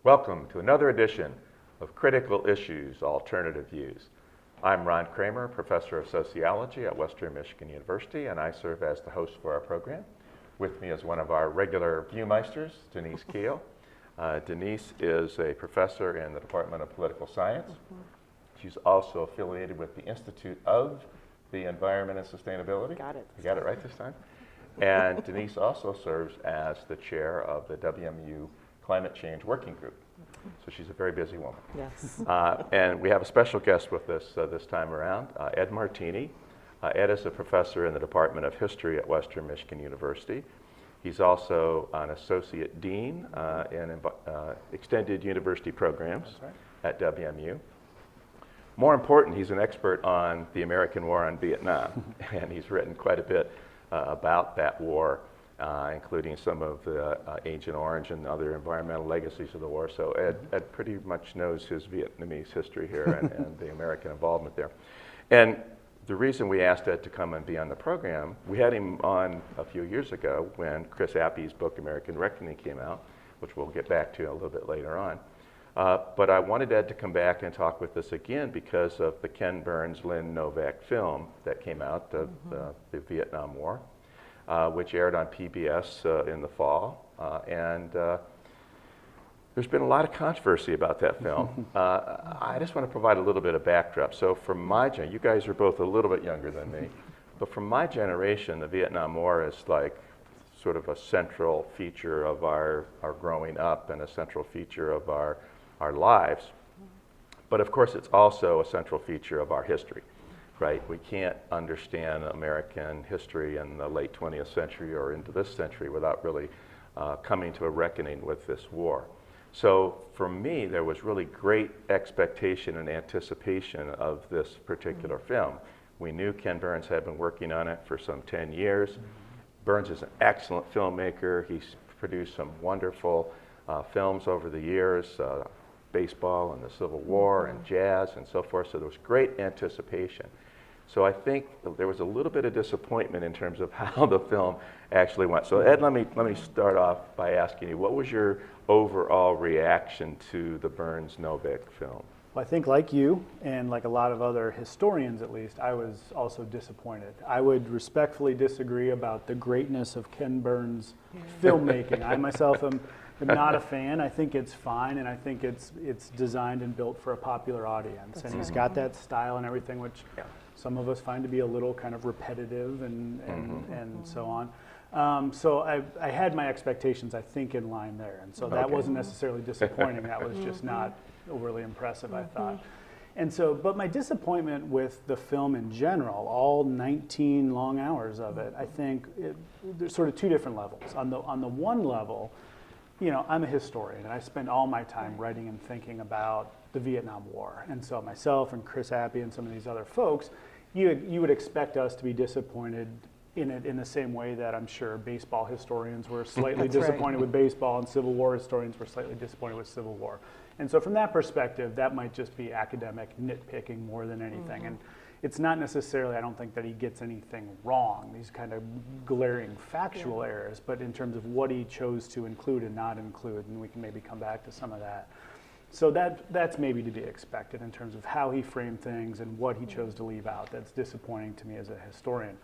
Welcome to another edition of Critical Issues, Alternative Views. I'm Ron Kramer, Professor of Sociology at Western Michigan University, and I serve as the host for our program. With me is one of our regular viewmeisters, Denise Keel. Denise is a professor in the Department of Political Science. She's also affiliated with the Institute of the Environment and Sustainability. Got it. You got it right this time? And Denise also serves as the chair of the WMU Climate Change Working Group. So she's a very busy woman. Yes. And we have a special guest with us this time around, Ed Martini. Ed is a professor in the Department of History at Western Michigan University. He's also an associate dean in extended university programs at WMU. More important, he's an expert on the American War on Vietnam, and he's written quite a bit about that war, including some of the Agent Orange and other environmental legacies of the war. So Ed pretty much knows his Vietnamese history here and the American involvement there. And the reason we asked Ed to come and be on the program, we had him on a few years ago when Chris Appy's book, American Reckoning, came out, which we'll get back to a little bit later on. But I wanted Ed to come back and talk with us again because of the Ken Burns, Lynn Novak film that came out, the Vietnam War, which aired on PBS in the fall. And there's been a lot of controversy about that film. I just want to provide a little bit of backdrop. So from my generation, you guys are both a little bit younger than me, but from my generation, the Vietnam War is like sort of a central feature of our growing up and a central feature of our lives. But of course, it's also a central feature of our history, right? We can't understand American history in the late 20th century or into this century without really coming to a reckoning with this war. So for me, there was really great expectation and anticipation of this particular film. We knew Ken Burns had been working on it for some 10 years. Burns is an excellent filmmaker. He's produced some wonderful films over the years, baseball and the Civil War and jazz and so forth. So there was great anticipation. So I think there was a little bit of disappointment in terms of how the film actually went. So Ed, let me start off by asking you, what was your overall reaction to the Burns-Novak film? Well, I think like you, and like a lot of other historians at least, I was also disappointed. I would respectfully disagree about the greatness of Ken Burns' filmmaking. I myself am not a fan. I think it's fine, and I think it's designed and built for a popular audience. And he's got that style and everything, which some of us find to be a little kind of repetitive and so on. So I had my expectations, I think, in line there. And so that wasn't necessarily disappointing. That was just not overly impressive, I thought. And so, but my disappointment with the film in general, all 19 long hours of it, I think there's sort of two different levels. On the one level, you know, I'm a historian, and I spend all my time writing and thinking about the Vietnam War. And so myself and Chris Appy and some of these other folks, you would expect us to be disappointed in it in the same way that I'm sure baseball historians were slightly disappointed with baseball and Civil War historians were slightly disappointed with Civil War. And so from that perspective, that might just be academic nitpicking more than anything. And it's not necessarily, I don't think that he gets anything wrong, these kind of glaring factual errors, but in terms of what he chose to include and not include, and we can maybe come back to some of that. So that's maybe to be expected in terms of how he framed things and what he chose to leave out. That's disappointing to me as a historian.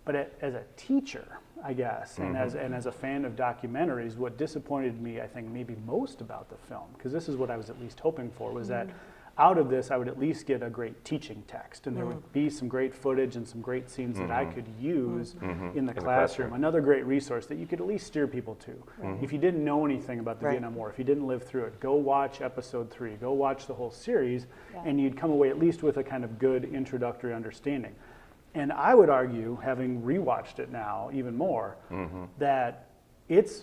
But as a teacher, I guess, and as a fan of documentaries, what disappointed me, I think, maybe most about the film, because this is what I was at least hoping for, was that out of this, I would at least get a great teaching text, and there would be some great footage and some great scenes that I could use in the classroom. Another great resource that you could at least steer people to. If you didn't know anything about the Vietnam War, if you didn't live through it, go watch episode 3, go watch the whole series, and you'd come away at least with a kind of good introductory understanding. And I would argue, having rewatched it now even more, that it's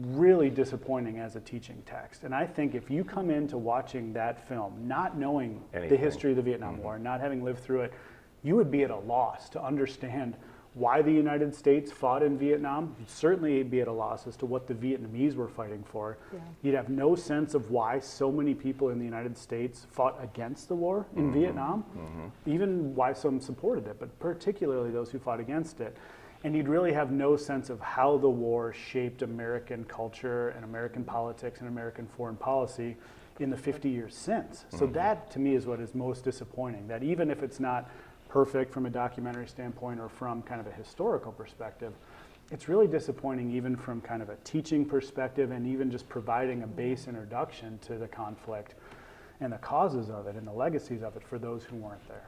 really disappointing as a teaching text. And I think if you come into watching that film not knowing the history of the Vietnam War, not having lived through it, you would be at a loss to understand why the United States fought in Vietnam. You'd certainly be at a loss as to what the Vietnamese were fighting for. You'd have no sense of why so many people in the United States fought against the war in Vietnam, even why some supported it, but particularly those who fought against it. and he'd really have no sense of how the war shaped American culture and American politics and American foreign policy in the 50 years since. So that, to me, is what is most disappointing, that even if it's not perfect from a documentary standpoint or from kind of a historical perspective, it's really disappointing even from kind of a teaching perspective and even just providing a base introduction to the conflict and the causes of it and the legacies of it for those who weren't there.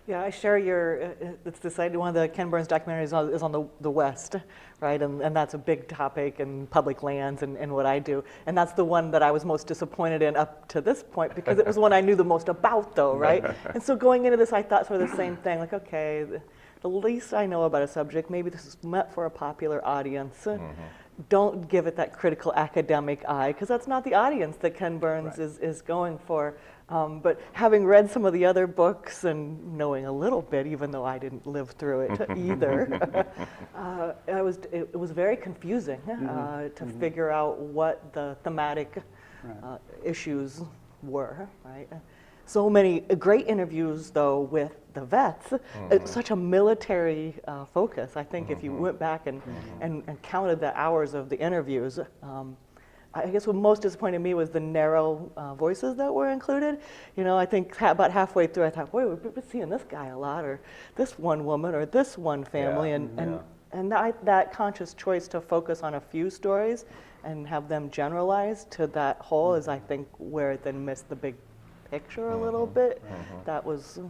Yeah, I share your, it's decided one of the Ken Burns documentaries is on the West, right? And that's a big topic in public lands and what I do. And that's the one that I was most disappointed in up to this point because it was the one I knew the most about though, right? And so going into this, I thought sort of the same thing, like, okay, the least I know about a subject, maybe this is meant for a popular audience. Don't give it that critical academic eye because that's not the audience that Ken Burns is going for. But having read some of the other books and knowing a little bit, even though I didn't live through it either, it was very confusing to figure out what the thematic issues were, right? So many great interviews, though, with the vets. It's such a military focus. I think if you went back and counted the hours of the interviews, I guess what most disappointed me was the narrow voices that were included. You know, I think about halfway through I thought, boy, we've been seeing this guy a lot, or this one woman, or this one family, and that conscious choice to focus on a few stories and have them generalized to that whole is, I think, where it then missed the big picture a little bit. That was,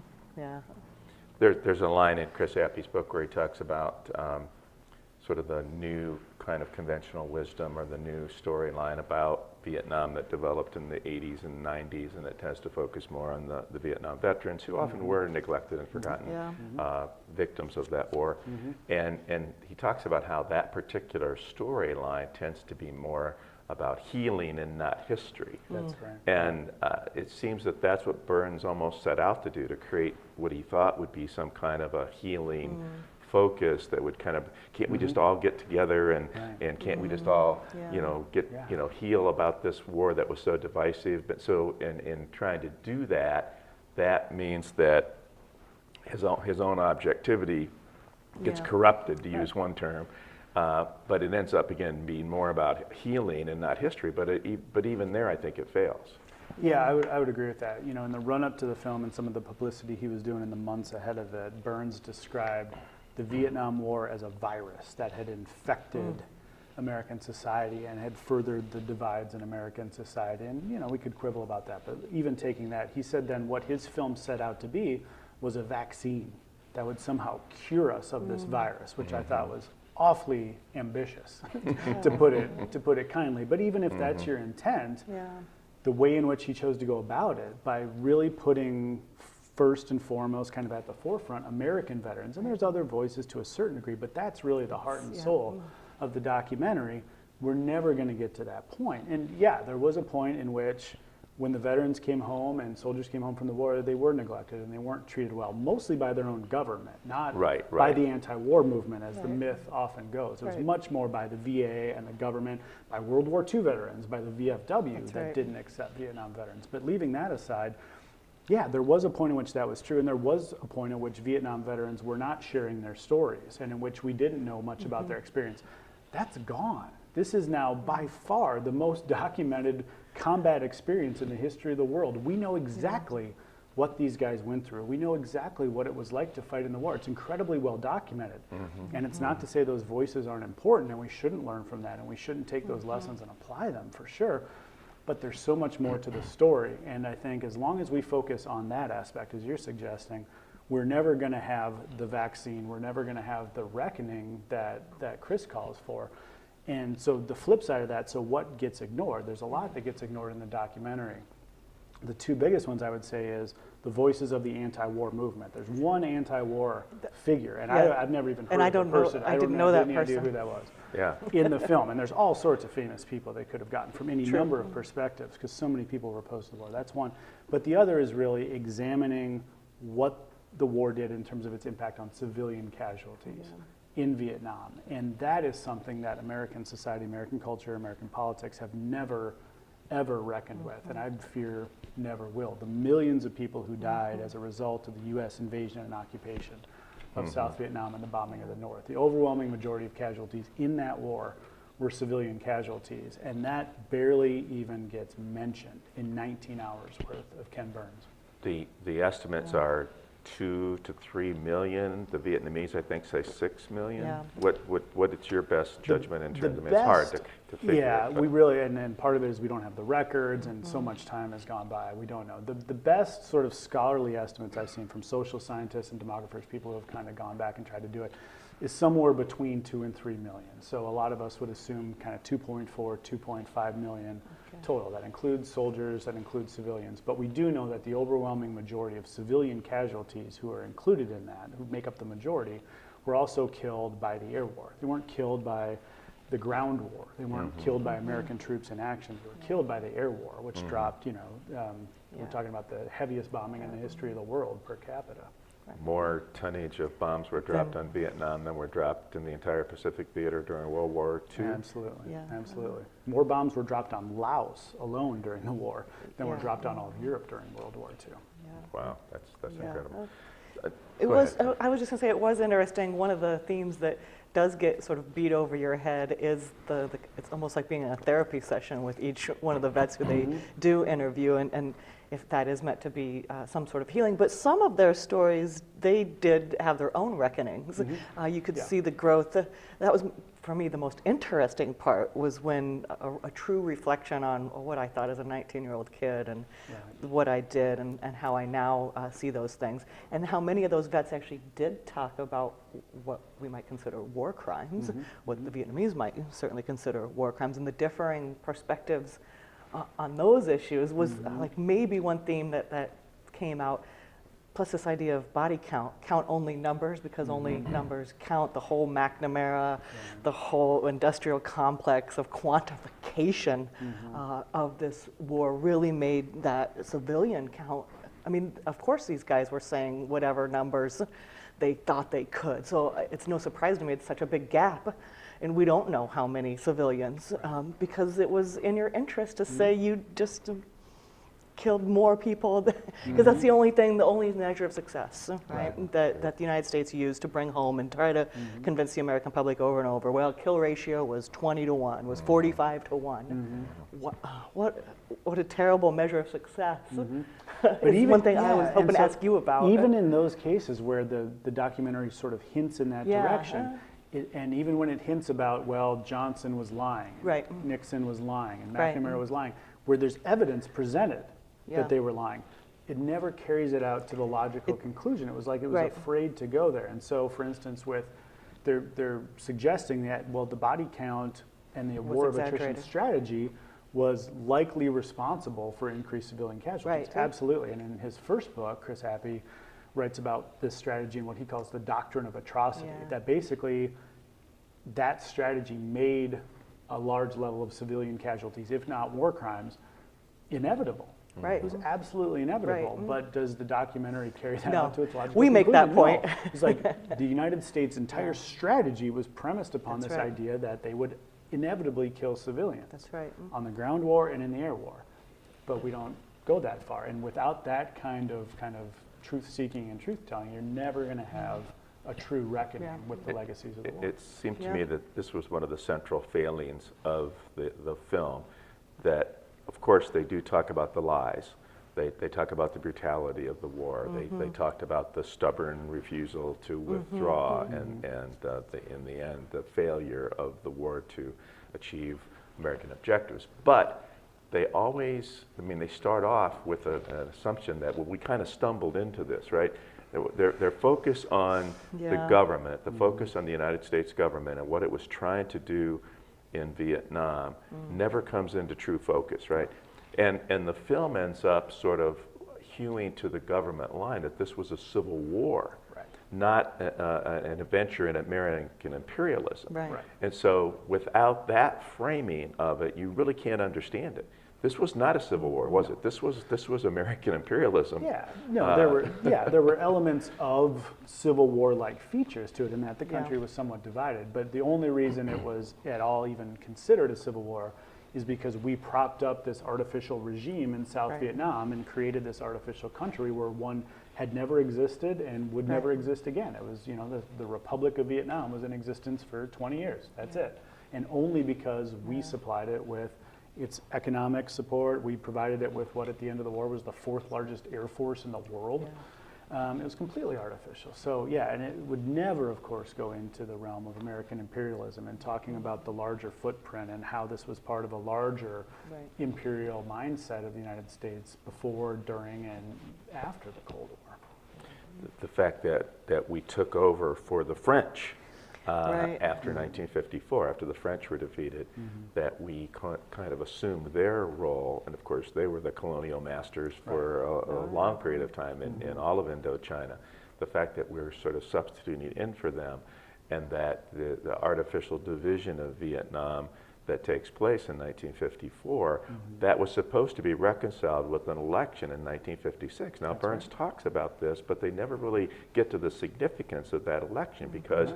There's a line in Chris Appy's book where he talks about sort of the new kind of conventional wisdom or the new storyline about Vietnam that developed in the 80s and 90s, and it tends to focus more on the Vietnam veterans who often were neglected and forgotten victims of that war. And he talks about how that particular storyline tends to be more about healing and not history. That's right. And it seems that that's what Burns almost set out to do, to create what he thought would be some kind of a healing focus that would kind of, can't we just all get together and can't we just all, heal about this war that was so divisive? But so in trying to do that, that means that his own objectivity gets corrupted, to use one term. But it ends up, again, being more about healing and not history. But even there, I think it fails. Yeah, I would agree with that. You know, in the run-up to the film and some of the publicity he was doing in the months ahead of it, Burns described the Vietnam War as a virus that had infected American society and had furthered the divides in American society. And, you know, we could quibble about that. But even taking that, he said then what his film set out to be was a vaccine that would somehow cure us of this virus, which I thought was awfully ambitious, to put it kindly. But even if that's your intent, the way in which he chose to go about it, by really putting first and foremost, kind of at the forefront, American veterans, and there's other voices to a certain degree, but that's really the heart and soul of the documentary. We're never going to get to that point. And there was a point in which when the veterans came home and soldiers came home from the war, they were neglected and they weren't treated well, mostly by their own government, not by the anti-war movement, as the myth often goes. It was much more by the VA and the government, by World War II veterans, by the VFW that didn't accept Vietnam veterans. But leaving that aside, there was a point in which that was true, and there was a point in which Vietnam veterans were not sharing their stories and in which we didn't know much about their experience. That's gone. This is now by far the most documented combat experience in the history of the world. We know exactly what these guys went through. We know exactly what it was like to fight in the war. It's incredibly well documented. And it's not to say those voices aren't important and we shouldn't learn from that and we shouldn't take those lessons and apply them, for sure. But there's so much more to the story. And I think as long as we focus on that aspect, as you're suggesting, we're never going to have the vaccine. We're never going to have the reckoning that Chris calls for. And so the flip side of that, so what gets ignored? There's a lot that gets ignored in the documentary. The two biggest ones I would say is the voices of the anti-war movement. There's one anti-war figure, and I've never even heard of the person. I didn't know that person. I didn't know who that was. In the film, and there's all sorts of famous people they could have gotten from any number of perspectives, because so many people were opposed to the war. That's one. But the other is really examining what the war did in terms of its impact on civilian casualties in Vietnam. And that is something that American society, American culture, American politics have never, ever reckoned with, and I fear never will. The millions of people who died as a result of the U.S. invasion and occupation of South Vietnam and the bombing of the North. The overwhelming majority of casualties in that war were civilian casualties, and that barely even gets mentioned in 19 hours worth of Ken Burns. The estimates are 2 to 3 million. The Vietnamese, I think, say 6 million. Yeah. What is your best judgment in terms of it? It's hard to figure. Yeah, it, we really, and then part of it is we don't have the records, and so much time has gone by. We don't know. The best sort of scholarly estimates I've seen from social scientists and demographers, people who have kind of gone back and tried to do it, is somewhere between 2 and 3 million. So a lot of us would assume kind of 2.4, 2.5 million total. That includes soldiers, that includes civilians. But we do know that the overwhelming majority of civilian casualties who are included in that, who make up the majority, were also killed by the air war. They weren't killed by the ground war. They weren't killed by American troops in action. They were killed by the air war, which dropped, we're talking about the heaviest bombing in the history of the world per capita. More tonnage of bombs were dropped on Vietnam than were dropped in the entire Pacific theater during World War II. Absolutely, absolutely. More bombs were dropped on Laos alone during the war than were dropped on all of Europe during World War II. Wow, that's incredible. I was just going to say, it was interesting. One of the themes that does get sort of beat over your head is it's almost like being in a therapy session with each one of the vets who they do interview, and if that is meant to be some sort of healing. But some of their stories, they did have their own reckonings. You could see the growth. That was, for me, the most interesting part was when a true reflection on what I thought as a 19-year-old kid and what I did and how I now see those things, and how many of those vets actually did talk about what we might consider war crimes, what the Vietnamese might certainly consider war crimes, and the differing perspectives on those issues was like maybe one theme that came out. Plus this idea of body count only numbers, because only numbers count. The whole McNamara, the whole industrial complex of quantification of this war really made that civilian count. I mean, of course these guys were saying whatever numbers they thought they could. So it's no surprise to me it's such a big gap. And we don't know how many civilians, because it was in your interest to say you just killed more people, because that's the only measure of success, right? That the United States used to bring home and try to convince the American public over and over. Well, kill ratio was 20 to 1, was 45 to 1. What a terrible measure of success. But even one thing I was hoping to ask you about. Even in those cases where the documentary sort of hints in that direction. And even when it hints about, well, Johnson was lying, Nixon was lying, and McNamara was lying, where there's evidence presented that they were lying, it never carries it out to the logical conclusion. It was like it was afraid to go there. And so, for instance, they're suggesting that, well, the body count and the war of attrition strategy was likely responsible for increased civilian casualties. Absolutely. And in his first book, Chris Happy writes about this strategy and what he calls the Doctrine of Atrocity, that basically that strategy made a large level of civilian casualties, if not war crimes, inevitable. It was absolutely inevitable, but does the documentary carry that out to its logical We make conclusion? that point. No. It's like the United States' entire strategy was premised upon this idea that they would inevitably kill civilians on the ground war and in the air war. But we don't go that far. And without that kind of truth-seeking and truth-telling, you're never going to have a true reckoning with the legacies of the war. It seemed to me that this was one of the central failings of the film, that, of course, they do talk about the lies. They talk about the brutality of the war. They talked about the stubborn refusal to withdraw and in the end, the failure of the war to achieve American objectives. But they always, they start off with an assumption that, well, we kind of stumbled into this, right? Their focus on the government, the focus on the United States government and what it was trying to do in Vietnam never comes into true focus, right? And the film ends up sort of hewing to the government line that this was a civil war, not an adventure in American imperialism. And so without that framing of it, you really can't understand it. This was not a civil war, was it? This was American imperialism. There were elements of Civil War-like features to it in that the country was somewhat divided. But the only reason it was at all even considered a civil war is because we propped up this artificial regime in South Vietnam and created this artificial country where one had never existed and would never exist again. It was, the Republic of Vietnam was in existence for 20 years. That's it. And only because we supplied it with its economic support. We provided it with what at the end of the war was the 4th largest air force in the world. It was completely artificial. So yeah, and it would never, of course, go into the realm of American imperialism and talking about the larger footprint and how this was part of a larger imperial mindset of the United States before, during, and after the Cold War. The fact that we took over for the French after 1954, after the French were defeated, that we kind of assumed their role, and of course they were the colonial masters for a long period of time in all of Indochina. The fact that we're sort of substituting in for them, and that the artificial division of Vietnam that takes place in 1954, that was supposed to be reconciled with an election in 1956. Now, Burns talks about this, but they never really get to the significance of that election, because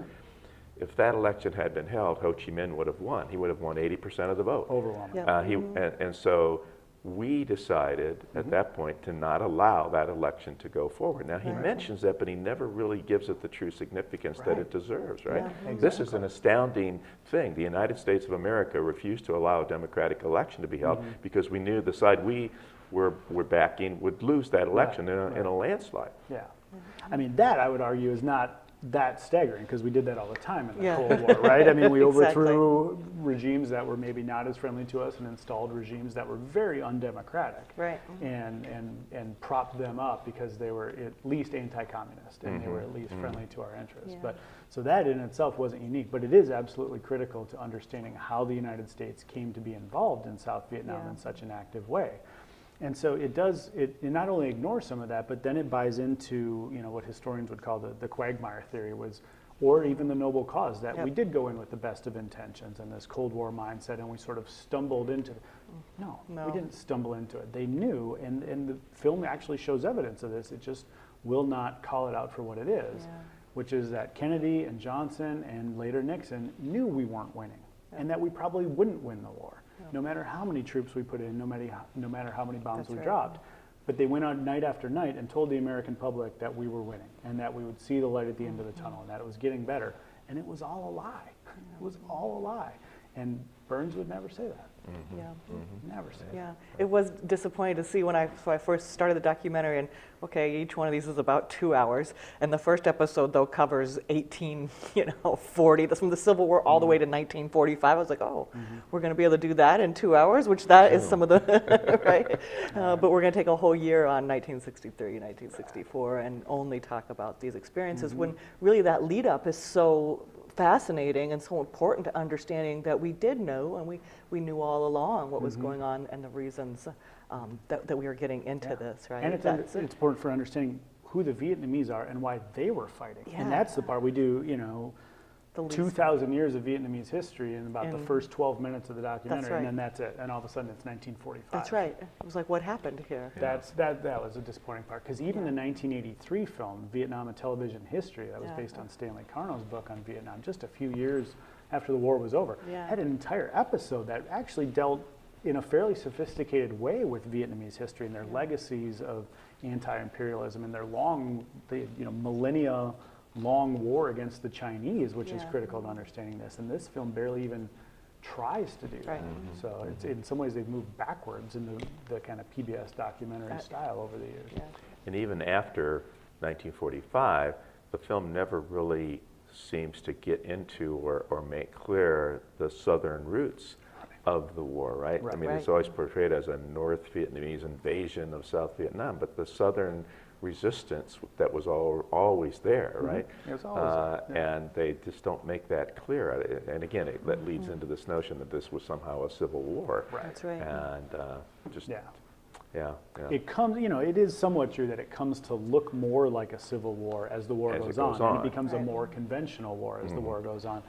if that election had been held, Ho Chi Minh would have won. He would have won 80% of the vote. Overwhelming. And so we decided at that point to not allow that election to go forward. Now, he mentions that, but he never really gives it the true significance that it deserves, right? This is an astounding thing. The United States of America refused to allow a democratic election to be held because we knew the side we were backing would lose that election in a landslide. Yeah. I mean, that, I would argue, is not that staggering, because we did that all the time in the Cold War, right? I mean, we overthrew regimes that were maybe not as friendly to us and installed regimes that were very undemocratic, and propped them up because they were at least anti-communist and they were at least friendly to our interests. But so that in itself wasn't unique, but it is absolutely critical to understanding how the United States came to be involved in South Vietnam in such an active way. And so it not only ignores some of that, but then it buys into what historians would call the quagmire theory, or even the noble cause, that we did go in with the best of intentions and this Cold War mindset, and we sort of stumbled into it. No, we didn't stumble into it. They knew, and the film actually shows evidence of this. It just will not call it out for what it is, which is that Kennedy and Johnson and later Nixon knew we weren't winning, and that we probably wouldn't win the war. No matter how many troops we put in, no matter how many bombs we dropped. But they went on night after night and told the American public that we were winning and that we would see the light at the end of the tunnel and that it was getting better. And it was all a lie. It was all a lie. And Burns would never say that. Never say that. It was disappointing to see when I first started the documentary, and each one of these is about 2 hours, and the first episode though covers 1840, from the Civil War all the way to 1945. I was like, we're going to be able to do that in 2 hours, which that is some of the right. But we're going to take a whole year on 1963, 1964, and only talk about these experiences when really that lead up is so fascinating and so important to understanding that we did know, and we knew all along what was going on and the reasons that we were getting into this, right? And it's important for understanding who the Vietnamese are and why they were fighting. And that's the part we do, 2,000 years of Vietnamese history in about the first 12 minutes of the documentary, and then that's it. And all of a sudden it's 1945. That's right. It was like, what happened here? That was a disappointing part, because even the 1983 film, Vietnam, A Television History, that was based on Stanley Carno's book on Vietnam, just a few years after the war was over, had an entire episode that actually dealt in a fairly sophisticated way with Vietnamese history and their legacies of anti-imperialism and their millennia long war against the Chinese, which is critical to understanding this. And this film barely even tries to do that. So it's, in some ways they've moved backwards in the kind of PBS documentary style over the years. And even after 1945, the film never really seems to get into or make clear the southern roots of the war, right? I mean, it's always portrayed as a North Vietnamese invasion of South Vietnam, but the southern resistance that was always there, right? It was always there. And they just don't make that clear. And again, that leads into this notion that this was somehow a civil war. That's right. And It comes, it is somewhat true that it comes to look more like a civil war as the war goes on. And it becomes a more conventional war as the war goes on.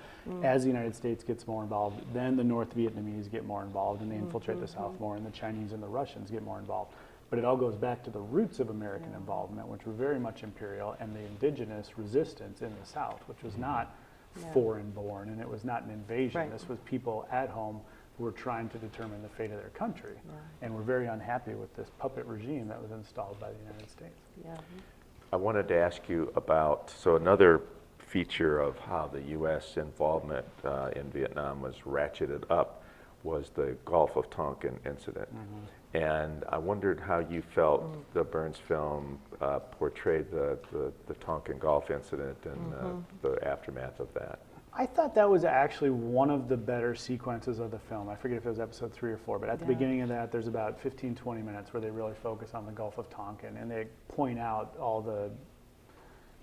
As the United States gets more involved, then the North Vietnamese get more involved and they infiltrate the South more, and the Chinese and the Russians get more involved. But it all goes back to the roots of American involvement, which were very much imperial, and the indigenous resistance in the South, which was not foreign born, and it was not an invasion. This was people at home who were trying to determine the fate of their country, and were very unhappy with this puppet regime that was installed by the United States. I wanted to ask you about, so another feature of how the U.S. involvement in Vietnam was ratcheted up was the Gulf of Tonkin incident. And I wondered how you felt the Burns film portrayed the Tonkin Gulf incident and the aftermath of that. I thought that was actually one of the better sequences of the film. I forget if it was episode 3 or 4, but at the beginning of that, there's about 15, 20 minutes where they really focus on the Gulf of Tonkin, and they point out all the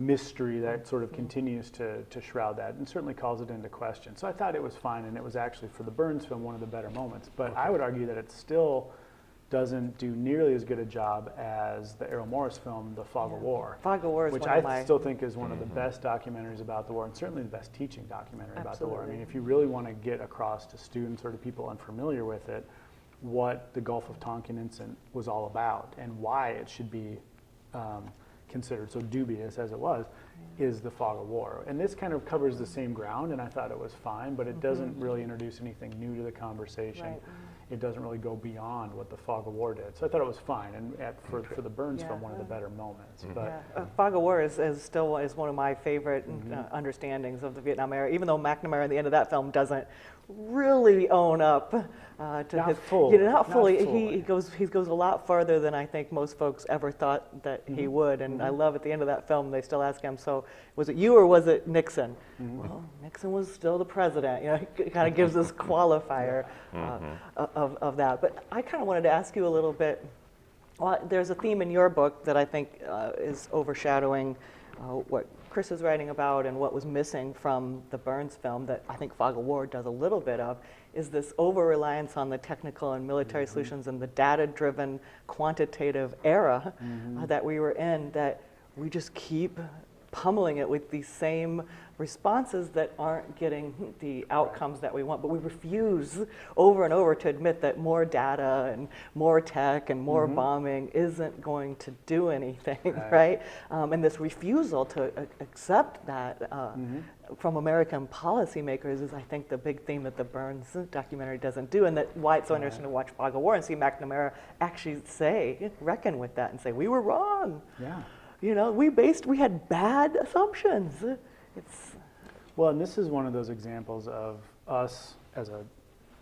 mystery that sort of continues to shroud that, and certainly calls it into question. So I thought it was fine, and it was actually, for the Burns film, one of the better moments. But I would argue that it still doesn't do nearly as good a job as the Errol Morris film, The Fog of War. Fog of War is which one of I my... still think is one of the best documentaries about the war, and certainly the best teaching documentary about the war. I Absolutely. mean, if you really want to get across to students or to people unfamiliar with it, what the Gulf of Tonkin incident was all about and why it should be considered so dubious as it was, is the Fog of War. And this kind of covers the same ground, and I thought it was fine, but it doesn't really introduce anything new to the conversation. Right. It doesn't really go beyond what the Fog of War did. So I thought it was fine, and for the Burns film, one of the better moments. But Fog of War is still one of my favorite understandings of the Vietnam era, even though McNamara at the end of that film doesn't really own up to Not his... full. You know, not Not fully. fully. He goes a lot farther than I think most folks ever thought that he would. And I love at the end of that film, they still ask him, so was it you or was it Nixon? Well, Nixon was still the president. You know, he kind of gives this qualifier of that. But I kind of wanted to ask you a little bit. Well, there's a theme in your book that I think is overshadowing what Chris is writing about and what was missing from the Burns film that I think Fog of War does a little bit of, is this over-reliance on the technical and military solutions and the data-driven quantitative era that we were in, that we just keep pummeling it with these same responses that aren't getting the outcomes that we want. But we refuse over and over to admit that more data and more tech and more bombing isn't going to do anything, right? And this refusal to accept that from American policymakers is, I think, the big theme that the Burns documentary doesn't do, and that why it's so interesting to watch Fog of War and see McNamara actually reckon with that and say, we were wrong. yeah. You know, we had bad assumptions. Well, and this is one of those examples of us as a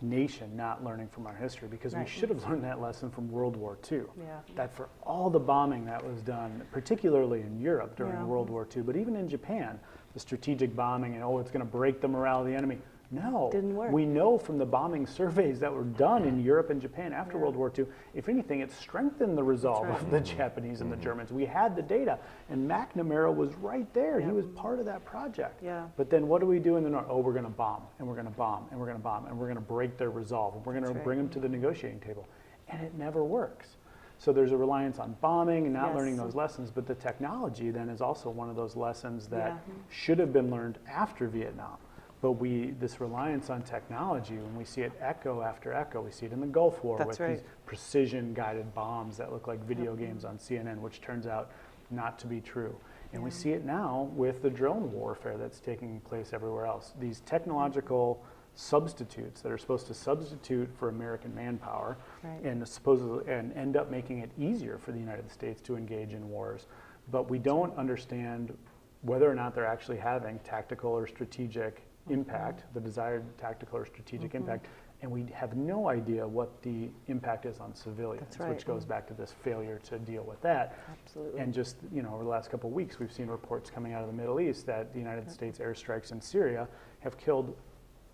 nation not learning from our history, because we should have learned that lesson from World War II. Yeah. That for all the bombing that was done, particularly in Europe during World War II, but even in Japan, the strategic bombing and, it's going to break the morale of the enemy. No, Didn't work. We know from the bombing surveys that were done in Europe and Japan after World War II, if anything, it strengthened the resolve of the Japanese and the Germans. We had the data, and McNamara was right there. He was part of that project. Yeah. But then what do we do in the North? Oh, we're going to bomb, and we're going to bomb, and we're going to bomb, and we're going to break their resolve, and we're going to bring them to the negotiating table. And it never works. So there's a reliance on bombing and not learning those lessons, but the technology then is also one of those lessons that should have been learned after Vietnam. But this reliance on technology, when we see it echo after echo, we see it in the Gulf War with these precision-guided bombs that look like video games on CNN, which turns out not to be true. And we see it now with the drone warfare that's taking place everywhere else. These technological substitutes that are supposed to substitute for American manpower and end up making it easier for the United States to engage in wars. But we don't understand whether or not they're actually having tactical or strategic impact, the desired tactical or strategic impact, and we have no idea what the impact is on civilians, which goes back to this failure to deal with that. Absolutely. And just, over the last couple of weeks, we've seen reports coming out of the Middle East that the United States airstrikes in Syria have killed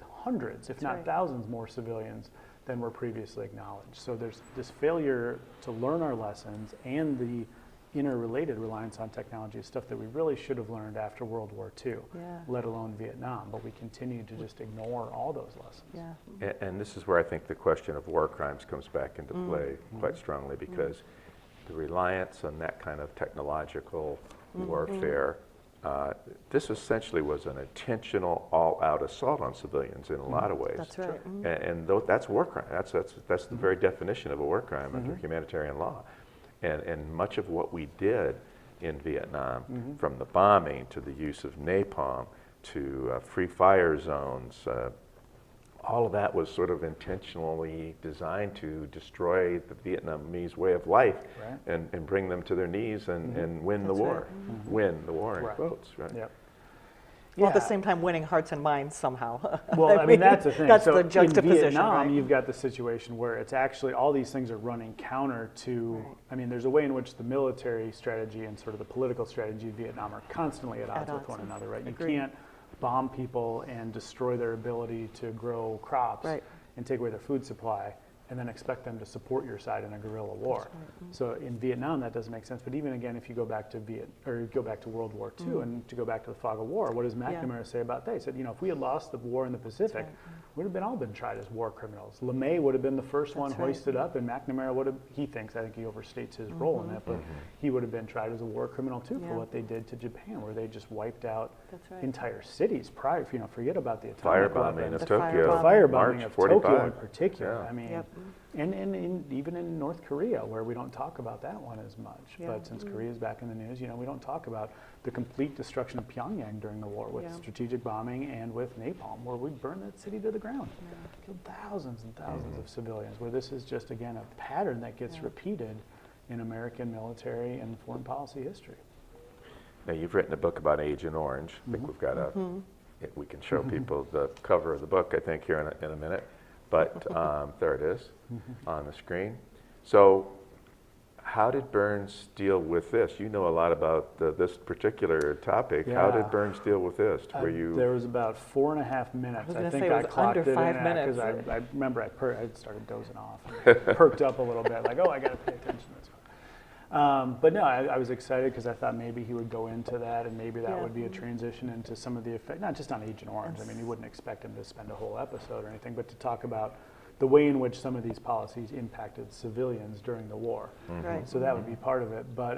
hundreds, if not thousands more civilians than were previously acknowledged. So there's this failure to learn our lessons, and the interrelated reliance on technology is stuff that we really should have learned after World War II, let alone Vietnam, but we continue to just ignore all those lessons. And this is where I think the question of war crimes comes back into play quite strongly, because the reliance on that kind of technological warfare, this essentially was an intentional all-out assault on civilians in a lot of ways. That's right. And that's war crime. That's the very definition of a war crime under humanitarian law. And much of what we did in Vietnam, from the bombing to the use of napalm to free fire zones, all of that was sort of intentionally designed to destroy the Vietnamese way of life, Right. and bring them to their knees and win the That's war. right. Win the war in Right. quotes, right? Yep. While at the Yeah. same time winning hearts and minds somehow. Well, I mean, that's the thing. That's So the juxtaposition, in Vietnam, right? you've got the situation where it's actually all these things are running counter to. Right. I mean, there's a way in which the military strategy and sort of the political strategy of Vietnam are constantly at odds with one another, right? Agreed. You can't bomb people and destroy their ability to grow crops Right. and take away their food supply, and then expect them to support your side in a guerrilla war. So in Vietnam, that doesn't make sense. But even again, if you go back to World War II and to go back to the fog of war, what does McNamara say about that? He said, if we had lost the war in the Pacific, we'd have all been tried as war criminals. LeMay would have been the first one right. hoisted up, and McNamara would have, I think he overstates his role in that, but he would have been tried as a war criminal too for what they did to Japan, where they just wiped out That's right. entire cities prior, forget about the atomic Firebombing weapons. of The Tokyo, firebombing. Firebombing March of 45. Tokyo in particular. Yeah. I mean, Yep. and even in North Korea, where we don't talk about that one as much. Yeah. But since Korea's back in the news, we don't talk about the complete destruction of Pyongyang during the war with Yeah. strategic bombing and with napalm, where we burned that city to the ground, killed thousands and thousands of civilians. Where this is just again a pattern that gets repeated in American military and foreign policy history. Now, you've written a book about Agent Orange. I think we've got we can show people the cover of the book, I think, here in a minute. But there it is on the screen. So how did Burns deal with this? You know a lot about this particular topic. How Yeah. did Burns deal with this? Were you There was about 4.5 minutes. was I gonna think say it I was clocked under it 5 in minutes. because I remember I started dozing off, and perked up a little bit, like, oh, I got to pay attention to this one. But no, I was excited because I thought maybe he would go into that, and maybe that Yeah. would be a transition into some of the effect, not just on Agent Orange. I mean, you wouldn't expect him to spend a whole episode or anything, but to talk about the way in which some of these policies impacted civilians during the war. Right. So that would be part of it, but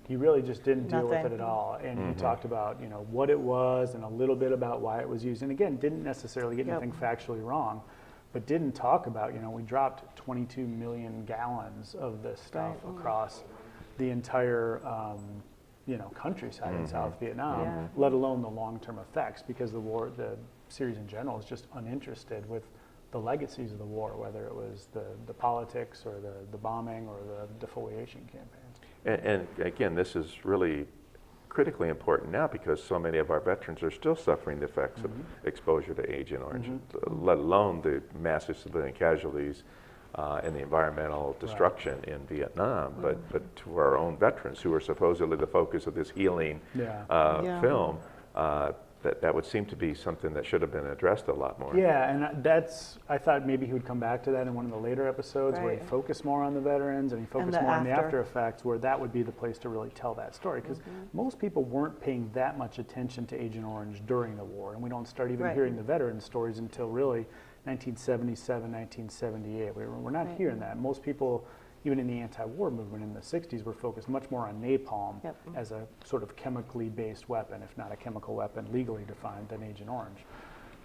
he really just didn't deal with it Nothing. at all. And he talked about what it was and a little bit about why it was used. And again, didn't necessarily get anything factually wrong, but didn't talk about we dropped 22 million gallons of this stuff across the entire countryside in South Vietnam, Yeah. let alone the long-term effects, because the series in general is just uninterested with the legacies of the war, whether it was the politics or the bombing or the defoliation campaigns. And again, this is really critically important now because so many of our veterans are still suffering the effects of exposure to Agent Orange, let alone the massive civilian casualties and the environmental destruction in Vietnam, but to our own veterans who are supposedly the focus of this healing film, that would seem to be something that should have been addressed a lot more. Yeah, and I thought maybe he would come back to that in one of the later episodes where he Right. focused more on the veterans and he focused the more on the after. after effects, where that would be the place to really tell that story. Because most people weren't paying that much attention to Agent Orange during the war, and we don't start even Right. hearing the veteran stories until really 1977, 1978. We're not hearing that. Most people, even in the anti-war movement in the 60s, were focused much more on napalm as a sort of chemically based weapon, if not a chemical weapon legally defined, than Agent Orange.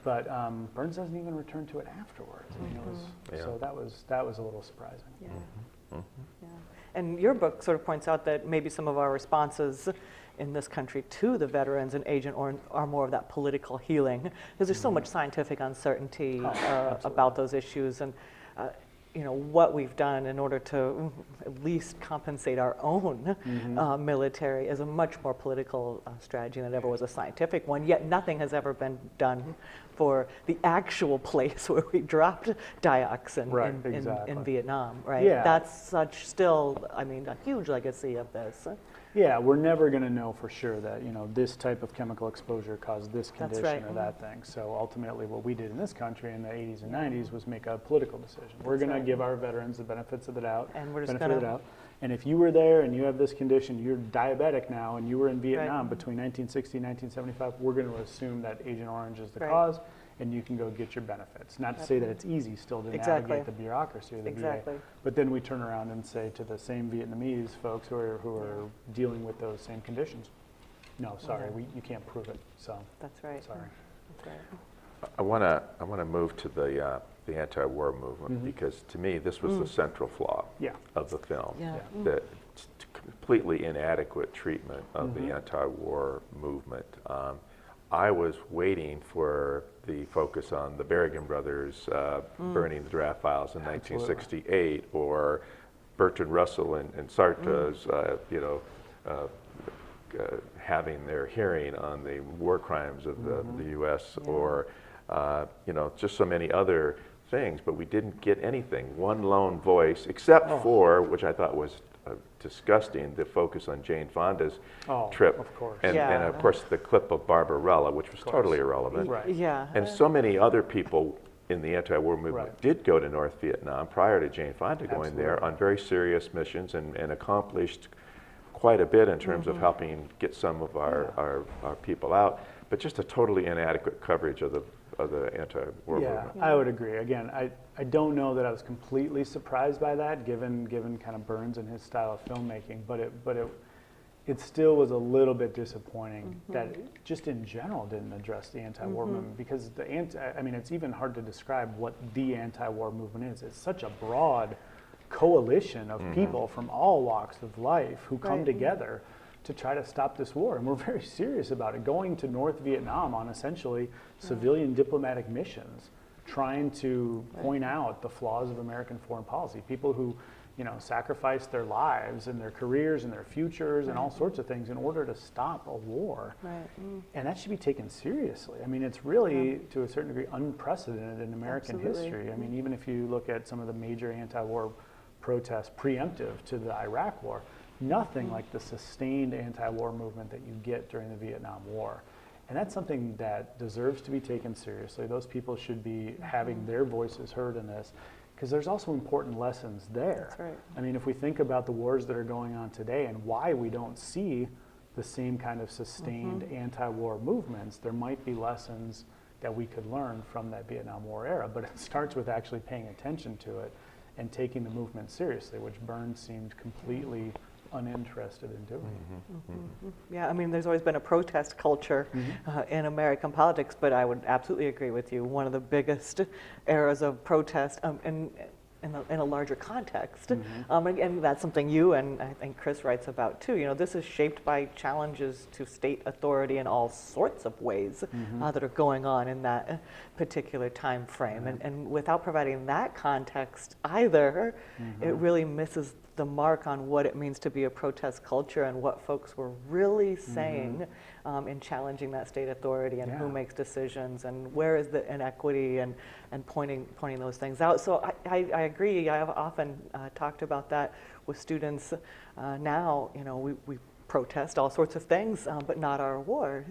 But Burns doesn't even return to it afterwards. I mean, so that was a little surprising. Yeah. Yeah. And your book sort of points out that maybe some of our responses in this country to the veterans and Agent Orange are more of that political healing, because there's so much scientific uncertainty about those issues, and what we've done in order to at least compensate our own military is a much more political strategy than it ever was a scientific one, yet nothing has ever been done for the actual place where we dropped dioxin in Vietnam, right? Yeah. That's still, a huge legacy of this. Yeah, we're never going to know for sure that this type of chemical exposure caused this That's condition right. or that thing. So ultimately, what we did in this country in the 80s and 90s was make a political decision. We're going to give our veterans the benefits of the doubt. And we're just benefit of the doubt. And if you were there and you have this condition, you're diabetic now, and you were in Vietnam between 1960 and 1975, we're going to assume that Agent Orange is the cause, and you can go get your benefits. Not to say that it's easy still to navigate the bureaucracy of the VA, but then we turn around and say to the same Vietnamese folks who are dealing with those same conditions, no, sorry, you can't prove it. So that's right. Sorry. That's right. I want to move to the anti-war movement because to me this was the central flaw of the film. Yeah. The completely inadequate treatment of the anti-war movement. I was waiting for the focus on the Berrigan brothers burning the draft files in 1968, or Bertrand Russell and Sartre's, having their hearing on the war crimes of the U.S., or just so many other things. But we didn't get anything, one lone voice, except for, which I thought was disgusting, the focus on Jane Fonda's trip, of course. and of course the clip of Barbarella, which was totally irrelevant. Right. Yeah. And so many other people in the anti-war movement Right. did go to North Vietnam prior to Jane Fonda going there Absolutely. on very serious missions, and accomplished quite a bit in terms of helping get some of our people out, but just a totally inadequate coverage of the anti-war movement. I would agree. Again, I don't know that I was completely surprised by that, given kind of Burns and his style of filmmaking, but it still was a little bit disappointing that it just in general didn't address the anti-war movement, because it's even hard to describe what the anti-war movement is. It's such a broad coalition of people from all walks of life who come together to try to stop this war, and we're very serious about it. Going to North Vietnam on essentially civilian diplomatic missions, trying to point out the flaws of American foreign policy. People who, sacrificed their lives and their careers and their futures and all sorts of things in order to stop a war. Right. And that should be taken seriously. I mean, it's really, to a certain degree, unprecedented in American Absolutely. history. I mean, even if you look at some of the major anti-war protests preemptive to the Iraq War, nothing like the sustained anti-war movement that you get during the Vietnam War. And that's something that deserves to be taken seriously. Those people should be having their voices heard in this, because there's also important lessons there. That's right. I mean, if we think about the wars that are going on today and why we don't see the same kind of sustained anti-war movements, there might be lessons that we could learn from that Vietnam War era. But it starts with actually paying attention to it and taking the movement seriously, which Burns seemed completely uninterested in doing. Yeah, I mean, there's always been a protest culture in American politics, but I would absolutely agree with you. One of the biggest eras of protest in a larger context, and that's something you and I think Chris writes about too. This is shaped by challenges to state authority in all sorts of ways that are going on in that particular time frame, and without providing that context either, it really misses the mark on what it means to be a protest culture and what folks were really saying in challenging that state authority, and who makes decisions and where is the inequity, and pointing those things out. So I agree. I have often talked about that with students now. We protest all sorts of things, but not our war.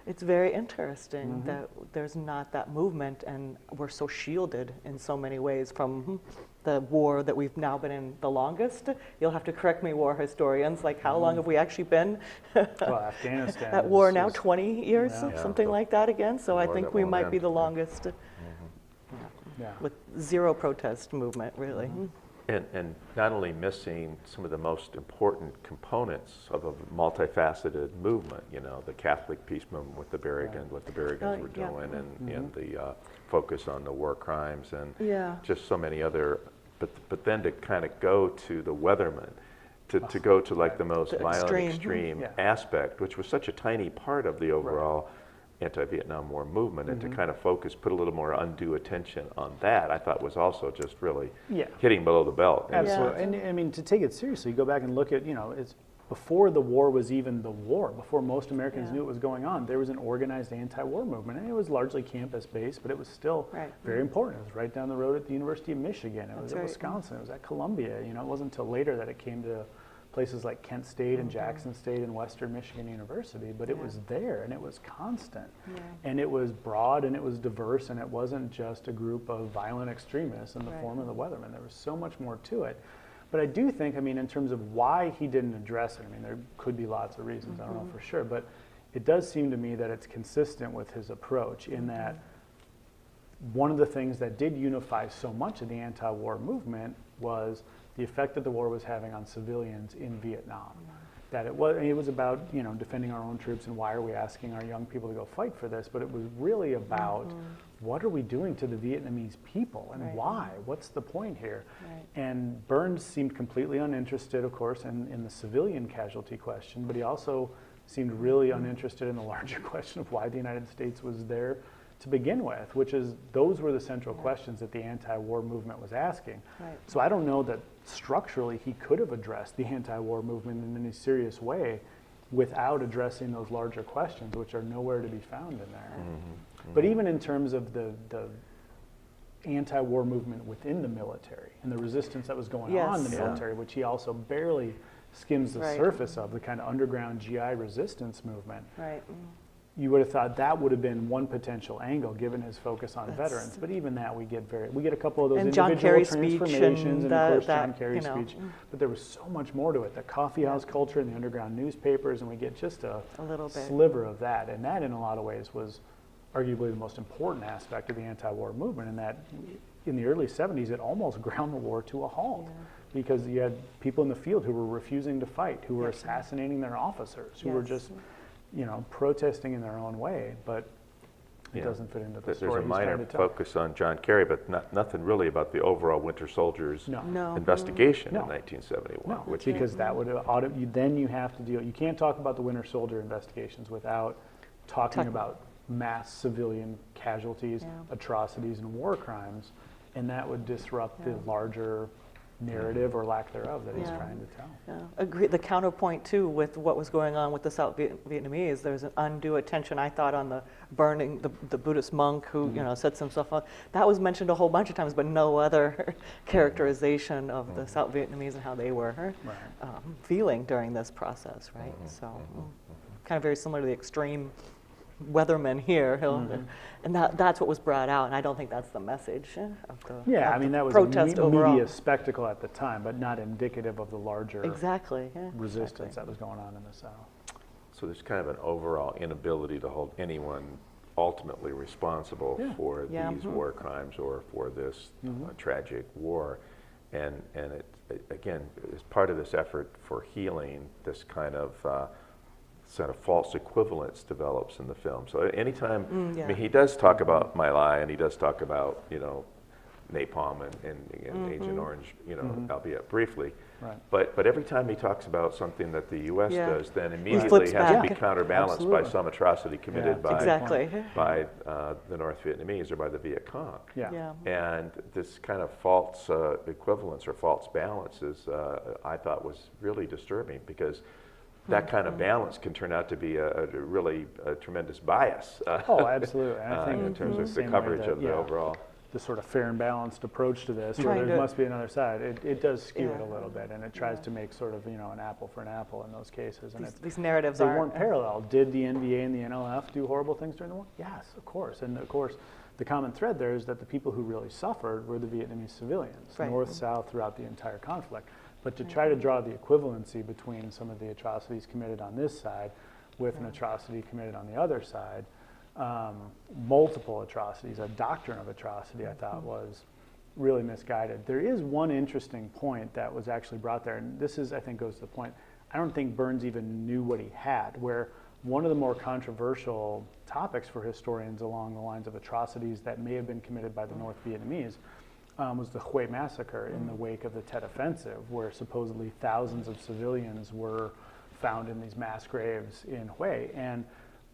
It's very interesting that there's not that movement, and we're so shielded in so many ways from the war that we've now been in the longest. You'll have to correct me, war historians, like how long have we actually been Well, Afghanistan at war is- now? is- 20 years, Yeah. something like that again. So I War think that we won't might end. be the longest Yeah. with zero protest movement, really. And not only missing some of the most important components of a multifaceted movement, the Catholic peace movement with the Berrigans, what the Berrigans were yeah. doing, and the focus on the war crimes, and Yeah. just so many other, but then to kind of go to the Weathermen, to go to like the most The violent, extreme. extreme Yeah. aspect, which was such a tiny part of the overall anti-Vietnam War movement, and to kind of put a little more undue attention on that, I thought was also just really hitting below the belt. Absolutely. And I mean, to take it seriously, you go back and look at, it's before the war was even the war, before most Americans knew it was going on, there was an organized anti-war movement, and it was largely campus-based, but it was still very important. It was right down the road at the University of Michigan. It was at Wisconsin. It was at Columbia. It wasn't until later that it came to places like Kent State and Jackson State and Western Michigan University, but it was there, and it was constant, and it was broad, and it was diverse, and it wasn't just a group of violent extremists in the form of the Weathermen. There was so much more to it. But I do think, in terms of why he didn't address it, there could be lots of reasons, I don't know for sure, but it does seem to me that it's consistent with his approach in that one of the things that did unify so much of the anti-war movement was the effect that the war was having on civilians in Vietnam. That it was about, defending our own troops, and why are we asking our young people to go fight for this, but it was really about what are we doing to the Vietnamese people, and why? What's the point here? And Burns seemed completely uninterested, of course, in the civilian casualty question, but he also seemed really uninterested in the larger question of why the United States was there to begin with, which is those were the central questions that the anti-war movement was asking. Right. So I don't know that structurally he could have addressed the anti-war movement in any serious way without addressing those larger questions, which are nowhere to be found in there. But even in terms of the anti-war movement within the military and the resistance that was going on in the military, which he also barely skims the surface of, the kind of underground GI resistance movement. Right. You would have thought that would have been one potential angle given his focus on veterans, but even that we get a couple of those And John individual Kerry's speech transformations, and of course John Kerry's you know, speech. But there was so much more to it, the coffeehouse culture and the underground newspapers, and we get just a little bit. sliver of that. And that, in a lot of ways, was arguably the most important aspect of the anti-war movement. And that, in the early 70s, it almost ground the war to a halt. Because you had people in the field who were refusing to fight, who were assassinating their officers, who were just, you know, protesting in their own way, but it doesn't fit into the story. There's a minor focus on John Kerry, but nothing really about the overall Winter Soldiers investigation in 1971. Which because that would then you have to deal. You can't talk about the Winter Soldier investigations without talking about mass civilian casualties, atrocities, and war crimes, and that would disrupt the larger narrative or lack thereof that he's trying to tell. Agree. The counterpoint too with what was going on with the South Vietnamese, there's an undue attention, I thought, on the burning, the Buddhist monk who you know sets himself up. That was mentioned a whole bunch of times, but no other characterization of the South Vietnamese and how they were feeling during this process, right? So kind of very similar to the extreme weathermen here, and that's what was brought out, and I don't think that's the message of the I mean that was protest a overall. media spectacle at the time, but not indicative of the larger resistance that was going on in the South. So there's kind of an overall inability to hold anyone ultimately responsible for these war crimes or for this tragic war, and it again is part of this effort for healing. This kind of sort of false equivalence develops in the film. So anytime, I mean, he does talk about My Lai, and he does talk about, you know, napalm and Agent Orange, you know, albeit briefly. Right. But every time he talks about something that the U.S. does, then immediately has to be counterbalanced by some atrocity committed by the North Vietnamese or by the Viet Cong. And this kind of false equivalence or false balance is, I thought, was really disturbing, because that kind of balance can turn out to be a really tremendous bias. Absolutely. And I think in terms of the coverage of the overall. The sort of fair and balanced approach to this, where there must be another side. It does skew it a little bit, and it tries to make sort of, you know, an apple for an apple in those cases. And these narratives they weren't parallel. Did the NVA and the NLF do horrible things during the war? Yes, of course. And of course, the common thread there is that the people who really suffered were the Vietnamese civilians, north, south, throughout the entire conflict. But to try to draw the equivalency between some of the atrocities committed on this side with an atrocity committed on the other side, multiple atrocities, a doctrine of atrocity, I thought was really misguided. There is one interesting point that was actually brought there, and this is, I think, goes to the point, I don't think Burns even knew what he had, where one of the more controversial topics for historians along the lines of atrocities that may have been committed by the North Vietnamese was the Hawaii Massacre in the wake of the Tet Offensive, where supposedly thousands of civilians were found in these mass graves in Hawaii. And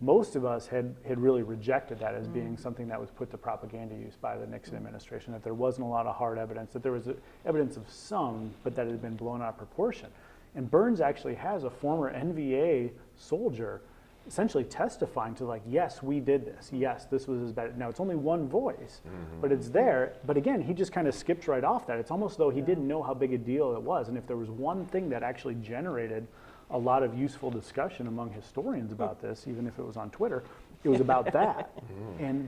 most of us had really rejected that as being something that was put to propaganda use by the Nixon administration, that there wasn't a lot of hard evidence, that there was evidence of some, but that it had been blown out of proportion. And Burns actually has a former NVA soldier essentially testifying to, like, yes, we did this. Yes, this was as bad. Now, it's only one voice, but it's there. But again, he just kind of skips right off that. It's almost though he didn't know how big a deal it was. And if there was one thing that actually generated a lot of useful discussion among historians about this, even if it was on Twitter, it was about that.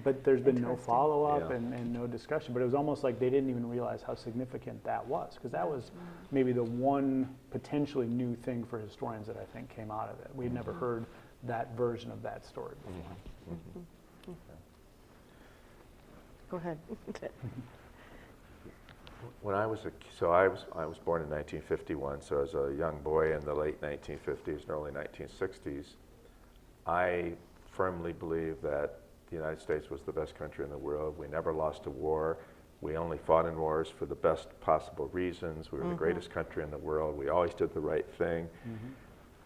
But there's been no follow-up and no discussion. But it was almost like they didn't even realize how significant that was, because that was maybe the one potentially new thing for historians that I think came out of it. We'd never heard that version of that story before. Go ahead. When I was I was born in 1951, so as a young boy in the late 1950s and early 1960s, I firmly believed that the United States was the best country in the world. We never lost a war. We only fought in wars for the best possible reasons. We were the greatest country in the world. We always did the right thing.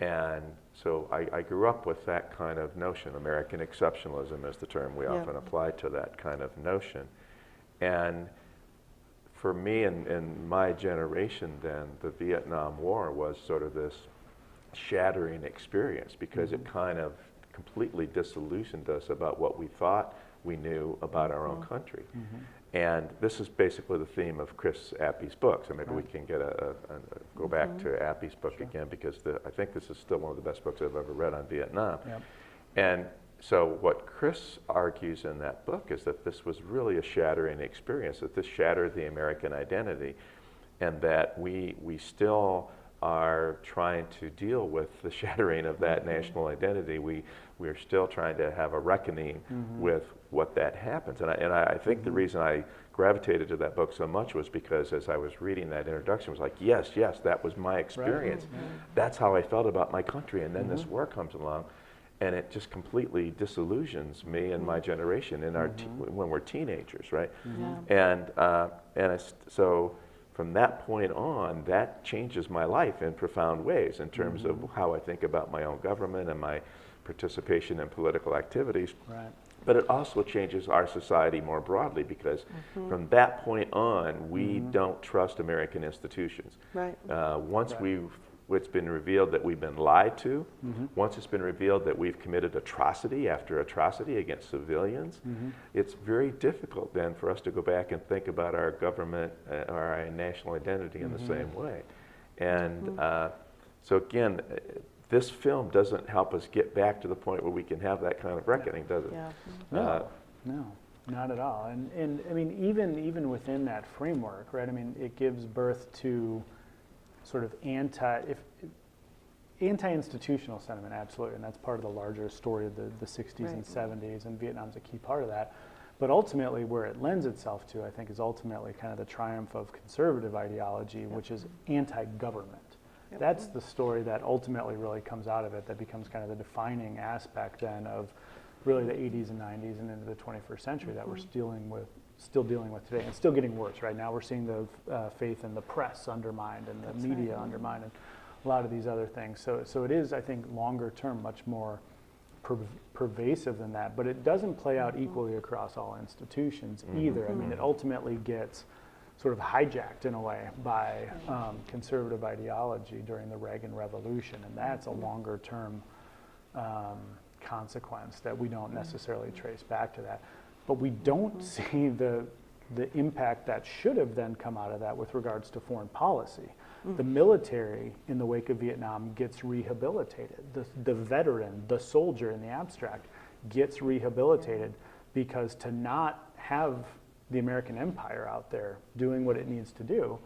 And so I grew up with that kind of notion. American exceptionalism is the term we often apply to that kind of notion. And for me and my generation then, the Vietnam War was sort of this shattering experience because it kind of completely disillusioned us about what we thought we knew about our own country. And this is basically the theme of Chris Appy's book. So maybe we can get go back to Appy's book again, because I think this is still one of the best books I've ever read on Vietnam. And so what Chris argues in that book is that this was really a shattering experience, that this shattered the American identity, and that we still are trying to deal with the shattering of that national identity. We're still trying to have a reckoning with what that happens. And I think the reason I gravitated to that book so much was because as I was reading that introduction, it was like, yes, that was my experience. That's how I felt about my country. And then this war comes along, and it just completely disillusions me and my generation in our when we're teenagers, right? And so from that point on, that changes my life in profound ways in terms of how I think about my own government and my participation in political activities. But it also changes our society more broadly, because from that point on, we don't trust American institutions. Once it's been revealed that we've been lied to, once it's been revealed that we've committed atrocity after atrocity against civilians, it's very difficult then for us to go back and think about our government or our national identity in the same way. And so again, this film doesn't help us get back to the point where we can have that kind of reckoning, does it? No, not at all. And I mean, even within that framework, right? I mean, it gives birth to sort of anti-institutional sentiment, absolutely, and that's part of the larger story of the 60s and 70s, and Vietnam's a key part of that. But ultimately, where it lends itself to, I think, is ultimately kind of the triumph of conservative ideology, which is anti-government. That's the story that ultimately really comes out of it, that becomes kind of the defining aspect then of really the 80s and 90s and into the 21st century that we're still dealing with today, and still getting worse. Right now we're seeing the faith in the press undermined and the media undermined and a lot of these other things. So it is, I think, longer term much more pervasive than that, but it doesn't play out equally across all institutions either. I mean, it ultimately gets sort of hijacked in a way by conservative ideology during the Reagan Revolution, and that's a longer term consequence that we don't necessarily trace back to that. But we don't see the impact that should have then come out of that with regards to foreign policy. The military in the wake of Vietnam gets rehabilitated. The veteran, the soldier in the abstract gets rehabilitated, because to not have the American empire out there doing what it needs to do